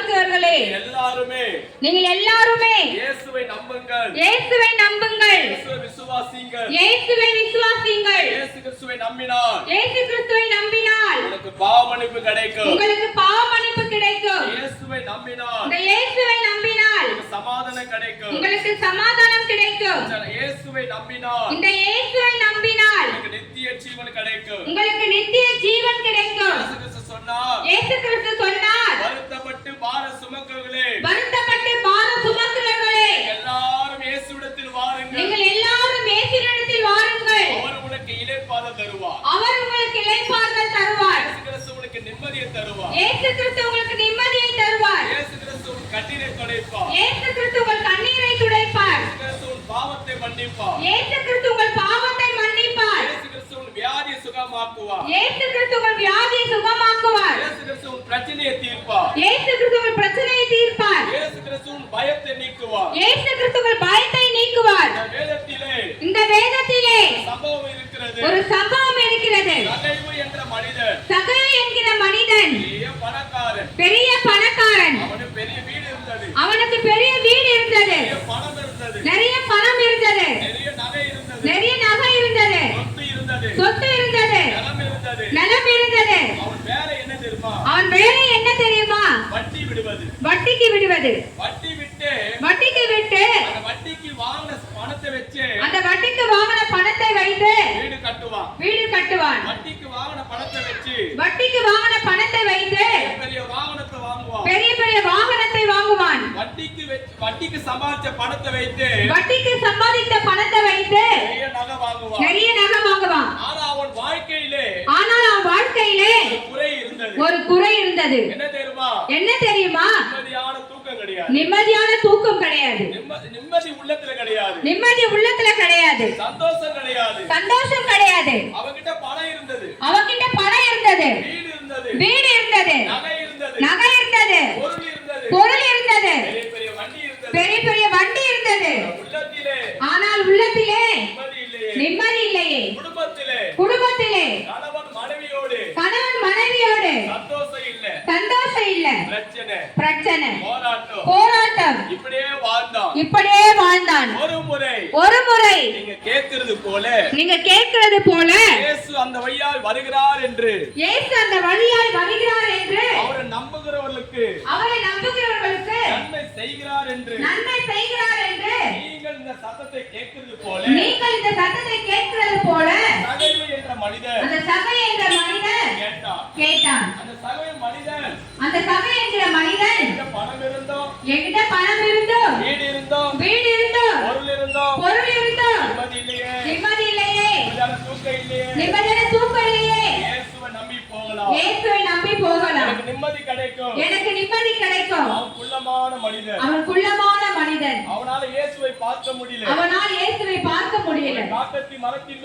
வாழ்கிறவர்களே, நீங்கள் எல்லாருமே இயேசுவை நம்புங்கள், இயேசுவை நம்புங்கள், இயேசுவை விசுவாசிங்கள், இயேசுவை விசுவாசிங்கள். இயேசு கிறிஸ்துவை நம்பினால், இயேசு கிறிஸ்துவை நம்பினால் உங்களுக்கு பாவமன்னிப்பு கிடைக்கும், உங்களுக்கு பாவமன்னிப்பு கிடைக்கும். இயேசுவை நம்பினால், இந்த இயேசுவை நம்பினால் உங்களுக்கு சமாதானம் கிடைக்கும், உங்களுக்கு சமாதானம் கிடைக்கும். இயேசுவை நம்பினால், இந்த இயேசுவை நம்பினால் உங்களுக்கு நித்திய ஜீவன் கிடைக்கும். உங்களுக்கு நித்திய ஜீவன் கிடைக்கும். இயேசு கிறிஸ்து சொன்னார், இயேசு கிறிஸ்து சொன்னார், வருத்தப்பட்டு பாரம் சுமக்கிறவர்களே, வருத்தப்பட்டு பாரம் சுமக்கிறவர்களே, எல்லாரும் இயேசுவிடத்தில் வாருங்கள், நீங்கள் எல்லாரும் இயேசுவிடத்தில் வாருங்கள், அவர் உங்களுக்கு இளைப்பாறுதல் தருவார், அவர் உங்களுக்கு இளைப்பாறுதல் தருவார். இயேசு கிறிஸ்து உங்களுக்கு நிம்மதியை தருவார், இயேசு கிறிஸ்து உங்களுக்கு நிம்மதியை தருவார். இயேசு கிறிஸ்து உங்கள் கண்ணீரை துடைப்பார், இயேசு கிறிஸ்து உங்கள் கண்ணீரை துடைப்பார். இயேசு கிறிஸ்து உங்கள் பாவத்தை மன்னிப்பார், இயேசு கிறிஸ்து உங்கள் பாவத்தை மன்னிப்பார். இயேசு கிறிஸ்து உங்கள் வியாதியை சுகமாக்குவார், இயேசு கிறிஸ்து உங்கள் வியாதியை சுகமாக்குவார். இயேசு கிறிஸ்து உங்கள் பிரச்சனையை தீர்ப்பார், இயேசு கிறிஸ்து உங்கள் பிரச்சனையை தீர்ப்பார். இயேசு கிறிஸ்து உங்கள் பயத்தை நீக்குவார். இயேசு கிறிஸ்து உங்கள் பயத்தை நீக்குவார். இந்த வேதத்திலே சம்பவம் இருக்கிறது, ஒரு சம்பவம் இருக்கிறது. சகைவு என்ற மனிதன், சகைவு என்கிற மனிதன் பெரிய பணக்காரன், பெரிய பணக்காரன். அவனுக்கு பெரிய வீடு இருந்தது, அவனுக்கு பெரிய வீடு இருந்தது, பெரிய பணம் இருந்தது, நிறைய பணம் இருந்தது, நிறைய நகை இருந்தது, நிறைய நகை இருந்தது, சொத்து இருந்தது, சொத்து இருந்தது, நிலம் இருந்தது. நிலம் இருந்தது. அவன் வேலை என்ன தெரியுமா? அவன் வேலை என்ன தெரியுமா? வட்டி விடுவது. வட்டிக்கு விடுவது. வட்டி விட்டு வட்டிக்கு விட்டு அந்த வட்டிக்கு வாங்கின பணத்தை வச்சு அந்த வட்டிக்கு வாங்கின பணத்தை வைத்து வீடு கட்டுவான், வீடு கட்டுவான். வட்டிக்கு வாங்கின பணத்தை வச்சு வட்டிக்கு வாங்கின பணத்தை வைத்து பெரிய வாகனத்தை வாங்குவான், பெரிய பெரிய வாகனத்தை வாங்குவான். வட்டிக்கு சம்பாதிச்ச பணத்தை வைத்து வட்டிக்கு சம்பாதித்த பணத்தை வைத்து நிறைய நகை வாங்குவான். நிறைய நகை வாங்குவான். ஆனால் அவன் வாழ்க்கையிலே குறை இருந்தது. ஒரு குறை இருந்தது. என்ன தெரியுமா? என்ன தெரியுமா? நிம்மதியான தூக்கம் கிடையாது, நிம்மதியான தூக்கம் கிடையாது, நிம்மதி உள்ளத்துல கிடையாது, நிம்மதி உள்ளத்துல கிடையாது, சந்தோஷம் கிடையாது, சந்தோஷம் கிடையாது. அவகிட்ட பணம் இருந்தது, அவகிட்ட பணம் இருந்தது, வீடு இருந்தது, வீடு இருந்தது, நகை இருந்தது, நகை இருந்தது, பொருள் இருந்தது, பொருள் இருந்தது, பெரிய பெரிய வண்டி இருந்தது, பெரிய பெரிய வண்டி இருந்தது. உள்ளத்திலே ஆனால் உள்ளத்திலே நிம்மதி இல்லையே, நிம்மதி இல்லையே. குடும்பத்திலே கணவன் மனைவியோடு சந்தோஷம் இல்ல, சந்தோஷம் இல்ல, பிரச்சனை, போராட்டம், இப்படியே வாழ்ந்தான். ஒரு முறை நீங்க கேட்கிறது போல இயேசு அந்த வழியாய் வருகிறார் என்று அவரை நம்புகிறவர்களுக்கு நன்மை செய்கிறார் என்று நீங்கள் இந்த சத்தத்தை கேட்கிறது போல சகைவு என்ற மனிதன் கேட்டான். அந்த சகை என்கிற மனிதன் என்கிட்ட பணம் இருந்தோ, வீடு இருந்தோ, பொருள் இருந்தோ, நிம்மதி இல்லையே, நிம்மதியான தூக்கம் இல்லையே. இயேசுவை நம்பி போகலாம், எனக்கு நிம்மதி கிடைக்கும். அவன் குள்ளமான மனிதன், அவனால இயேசுவை பார்க்க முடியல, காட்டத்தி மரத்தின்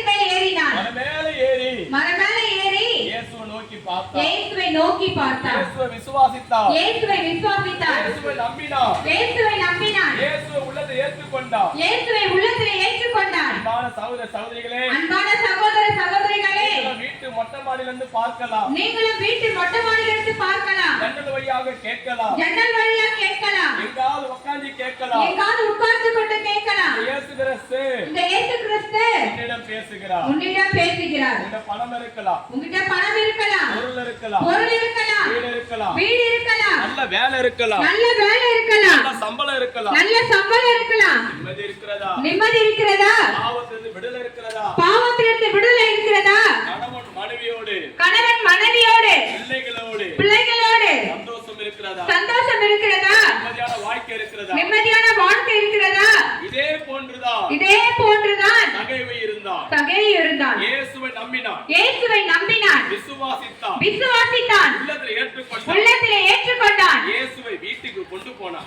மேல் ஏறினான், மரம் மேல ஏறி இயேசுவை நோக்கி பார்த்தான், இயேசுவை விசுவாசித்தான், இயேசுவை நம்பினான், இயேசுவை உள்ளத்தை ஏற்றுக்கொண்டான். அன்பான சகோதர சகோதரிகளே, வீட்டு மொட்டை மாடியிலிருந்து பார்க்கலாம், ஜன்னல் வழியாக கேட்கலாம், எங்காவது உட்கார்ந்து கேட்கலாம். இயேசு கிறிஸ்து உன்னிடம் பேசுகிறார். உன்னிடம் பணம் இருக்கலாம், பொருள் இருக்கலாம், வீடு இருக்கலாம், நல்ல வேலை இருக்கலாம், நல்ல சம்பளம் இருக்கலாம், நிம்மதி இருக்கிறதா, பாவத்திலிருந்து விடுதலை இருக்கிறதா, கணவன் மனைவியோடு பிள்ளைகளோடு சந்தோஷம் இருக்கிறதா, நிம்மதியான வாழ்க்கை இருக்கிறதா. இதே போன்றுதான் சகை இருந்தான். இயேசுவை நம்பினான், விசுவாசித்தான், உள்ளத்திலே ஏற்றுக்கொண்டான், இயேசுவை வீட்டிற்கு கொண்டு போனான்.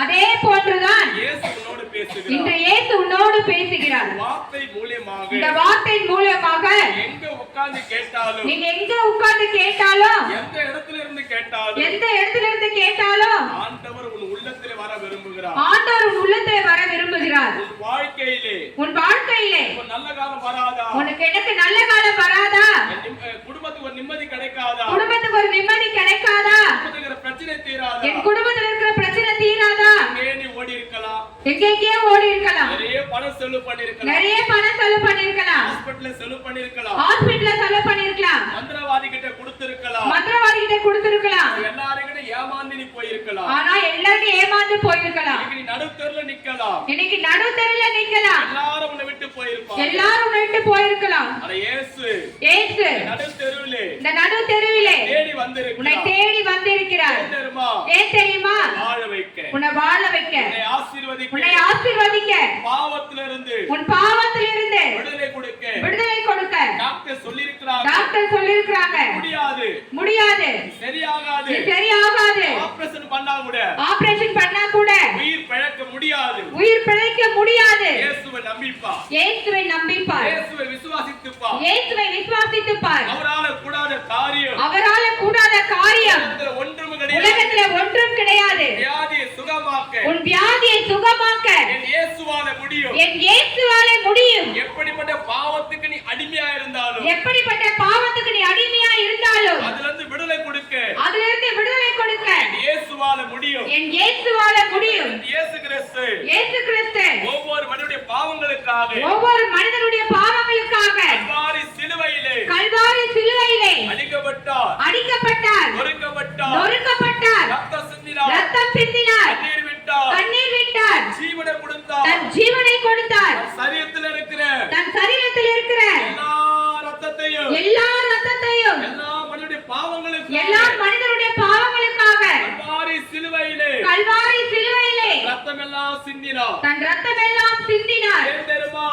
அதே போன்றுதான் இன்று இயேசு உன்னோடு பேசுகிறார். இந்த வார்த்தை மூலமாக எங்க உட்கார்ந்து கேட்டாலும், நீங்க எங்க உட்கார்ந்து கேட்டாலும், எந்த இடத்துல இருந்து கேட்டாலும் ஆண்டவர் உன் உள்ளத்திலே வர விரும்புகிறார். உன் வாழ்க்கையிலே நல்ல காலம் வராதா? உனக்கு எனக்கு நல்ல காலம் வராதா? குடும்பத்துக்கு ஒரு நிம்மதி ஹாஸ்பிடல்ல செலவு பண்ணிருக்கலாம், மந்திரவாதி கிட்ட கொடுத்திருக்கலாம், மந்திரவாதி கிட்ட கொடுத்திருக்கலாம், எல்லாரும் கிட்ட ஏமாந்து நீ போயிருக்கலாம், ஆனா எல்லாரும் ஏமாந்து போயிருக்கலாம், இன்னைக்கு நீ நடுத்தெருல நிக்கலாம், இன்னைக்கு நடுத்தெருல நிக்கலாம், எல்லாரும் உன்னை விட்டு போயிருப்பாங்க, எல்லாரும் உன்னை விட்டு போயிருக்கலாம். ஆனா இயேசு இயேசு நடுத்தெருவிலே இந்த நடுத்தெருவிலே தேடி உன்னை வந்திருக்கிறார். தேடி வந்திருக்கிறார். ஏன் தெரியுமா? ஏன் தெரியுமா? வாழ வைக்க, உன்னை வாழ வைக்க, உன்னை ஆசீர்வதிக்க, உன்னை ஆசீர்வதிக்க, பாவத்திலிருந்து உன் பாவத்திலிருந்து விடுதலை கொடுக்க. விடுதலை கொடுக்க. டாக்டர் சொல்லிருக்கிறாங்க, டாக்டர் சொல்லிருக்காங்க, முடியாது, முடியாது, சரியாகாது, இது சரியாகாது, ஆபரேஷன் பண்ணா கூட ஆபரேஷன் பண்ணா கூட உயிர் பிழைக்க முடியாது. உயிர் பிழைக்க முடியாது. இயேசுவை நம்பிப்பா, இயேசுவை நம்பிப்பார், இயேசுவை விசுவாசித்துப்பா, இயேசுவை விசுவாசித்து பார். அவரால கூடாத காரியம் அவரால கூடாத காரியம் உலகத்துல ஒன்றும் கிடையாது. உலகத்துல ஒன்றும் கிடையாது. வியாதியை சுகமாக்க உன் வியாதியை சுகமாக்க என் இயேசுவால முடியும். என் இயேசுவால முடியும். எப்படிப்பட்ட பாவத்துக்கு நீ அடிமையா இருந்தாலும், எப்படிப்பட்ட பாவத்துக்கு நீ அடிமையா இருந்தாலும் அதுல இருந்து விடுதலை கொடுக்க அதிலிருந்து விடுதலை கொடுக்க என் இயேசுவால முடியும். என் இயேசுவால முடியும். இயேசு கிறிஸ்து இயேசு கிறிஸ்து ஒவ்வொரு மனிதனுடைய பாவங்களுக்காக ஒவ்வொரு மனிதனுடைய பாவங்களுக்காக கல்வாரி சிலுவையிலே கல்வாரி சிலுவையிலே அடிக்கப்பட்டார், அடிக்கப்பட்டார், நொறுக்கப்பட்டார், நொறுக்கப்பட்டார், ரத்தம் சிந்தினார், ரத்தம் சிந்தினார், கண்ணீர் விட்டார், கண்ணீர் விட்டார், ஜீவனை கொடுத்தார், தன் ஜீவனை கொடுத்தார், சரீரத்தில் இருக்கிற தன் சரீரத்தில் இருக்கிற எல்லா ரத்தத்தையும் எல்லா ரத்தத்தையும் எல்லா மனிதனுடைய பாவங்களுக்கும் எல்லா மனிதனுடைய பாவங்களுக்காக கல்வாரி சிலுவையிலே கல்வாரி சிலுவையிலே ரத்தம் எல்லாம் சிந்தினார். தன் ரத்தமெல்லாம் சிந்தினார். ஏன் தெரியுமா?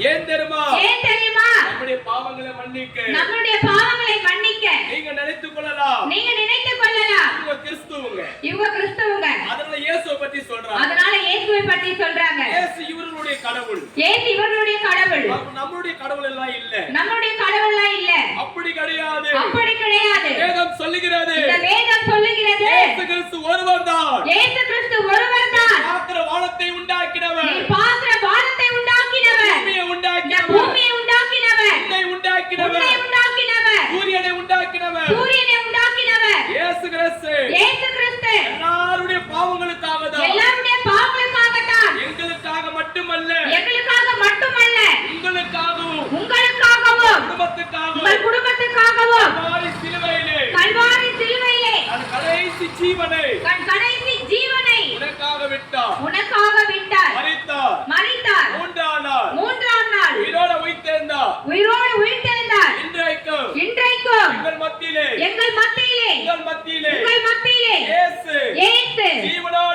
ஏன் தெரியுமா? ஏன் தெரியுமா? நம்முடைய பாவங்களை மன்னிக்க, நம்முடைய பாவங்களை மன்னிக்க நீங்க நினைத்துக் கொள்ளலாம், நீங்க நினைத்துக் கொள்ளலாம், இவங்க கிறிஸ்துவங்க, இவங்க கிறிஸ்தவங்க, அதனால இயேசுவை பத்தி சொல்றாங்க. அதனால இயேசுவை பற்றி சொல்றாங்க. இயேசு இவர்களுடைய கடவுள், இயேசு இவர்களுடைய கடவுள், நம்மளுடைய கடவுள் எல்லாம் இல்ல, நம்முடைய கடவுள்லாம் இல்ல, அப்படி கிடையாது. அப்படி கிடையாது. வேதம் சொல்லுகிறது, இந்த வேதம் சொல்லுகிறது, இயேசு கிறிஸ்து ஒருவர்தான், இயேசு கிறிஸ்து ஒருவர்தான், பாத்திர வானத்தை உண்டாக்கினவர், நீ பாத்திர வானத்தை உண்டாக்கினவர், பூமியை இந்த உண்டாக்கினவர், பூமியை உண்டாக்கினவர், உன்னை உண்டாக்கினவர், உன்னை உண்டாக்கினவர், சூரியனை உண்டாக்கினவர், சூரியனை உண்டாக்கினவர், இயேசு கிறிஸ்து இயேசு கிறிஸ்து எல்லாருடைய பாவங்களுக்காக தான், எல்லாருடைய பாவங்களுக்காக தான், எங்களுக்காக மட்டுமல்ல, எங்களுக்காக மட்டுமல்ல, உங்களுக்காகவும் உங்களுக்காகவும் குடும்பத்துக்காகவும் உங்கள் குடும்பத்துக்காகவும் கல்வாரி சிலுவையிலே கல்வாரி சிலுவையிலே தன் கடைசி ஜீவனை தன் கடைசி ஜீவனை உனக்காக விட்டார், உனக்காக விட்டார், மரித்தார், மரித்தார், மூன்றாம் நாள் மூன்றாம் நாள் உயிரோட உயிர்த்தெழுந்தார், உயிரோடு உயிர்த்தெழுந்தார், இன்றைக்கும் இன்றைக்கும் எங்கள் மத்தியிலே எங்கள் மத்தியிலே உங்கள் மத்தியிலே உங்கள் மத்தியிலே இயேசு இயேசு ஜீவனோடு